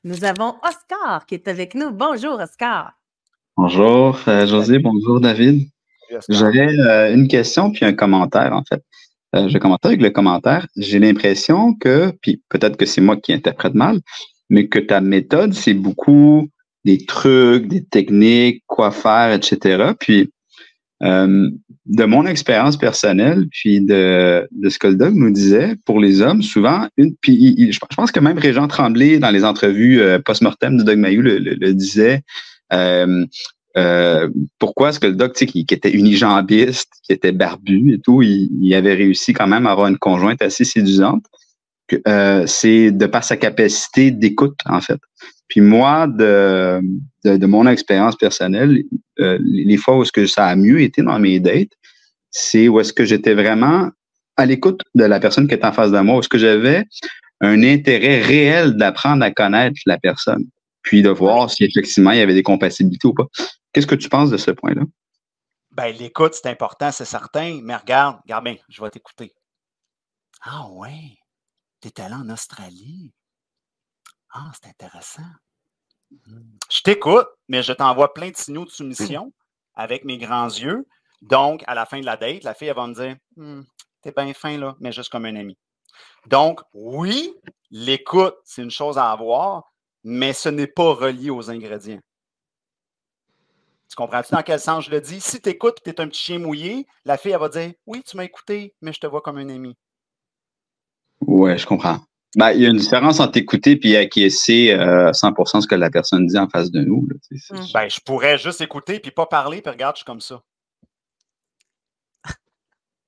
Nous avons Oscar qui est avec nous. Bonjour, Oscar. Bonjour, José. Bonjour, David. Oui, Oscar. J'aurais une question puis un commentaire, en fait. Je vais commenter avec le commentaire. J'ai l'impression que, puis peut-être que c'est moi qui interprète mal, mais que ta méthode, c'est beaucoup des trucs, des techniques, quoi faire, etc. Puis, de mon expérience personnelle, puis de ce que le doc nous disait, pour les hommes, souvent, je pense que même Régent Tremblay, dans les entrevues post-mortem du Doc Mayou, le disait, euh, pourquoi est-ce que le doc, tu sais, qui était unijambiste, qui était barbu et tout, il avait réussi quand même à avoir une conjointe assez séduisante. C'est de par sa capacité d'écoute, en fait. Puis moi, de mon expérience personnelle, les fois où est-ce que ça a mieux été dans mes dates, c'est où est-ce que j'étais vraiment à l'écoute de la personne qui est en face de moi, où est-ce que j'avais un intérêt réel d'apprendre à connaître la personne, puis de voir si effectivement il y avait des compatibilités ou pas. Qu'est-ce que tu penses de ce point-là? Ben, l'écoute, c'est important, c'est certain, mais regarde bien, je vais t'écouter. Ah ouais, t'es allé en Australie. Ah, c'est intéressant. Je t'écoute, mais je t'envoie plein de signaux de soumission avec mes grands yeux. Donc, à la fin de la date, la fille, elle va me dire t'es bien fin, là, mais juste comme un ami. Donc, oui, l'écoute, c'est une chose à avoir, mais ce n'est pas relié aux ingrédients. Tu comprends-tu dans quel sens je le dis? Si tu écoutes et tu es un petit chien mouillé, la fille, elle va dire oui, tu m'as écouté, mais je te vois comme un ami. Ouais, je comprends. Ben, il y a une différence entre écouter et acquiescer 100% ce que la personne dit en face de nous. Là, ben, je pourrais juste écouter puis pas parler, puis regarde, je suis comme ça.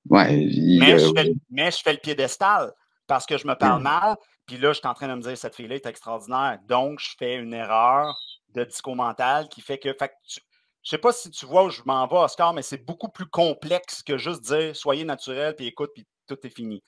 Ouais, mais je fais le piédestal parce que je me parle mal, puis là, je suis en train de me dire cette fille-là est extraordinaire. Donc, je fais une erreur de discours mental qui fait que. Je ne sais pas si tu vois où je m'en vais, Oscar, mais c'est beaucoup plus complexe que juste dire soyez naturel, puis écoute, puis tout est fini.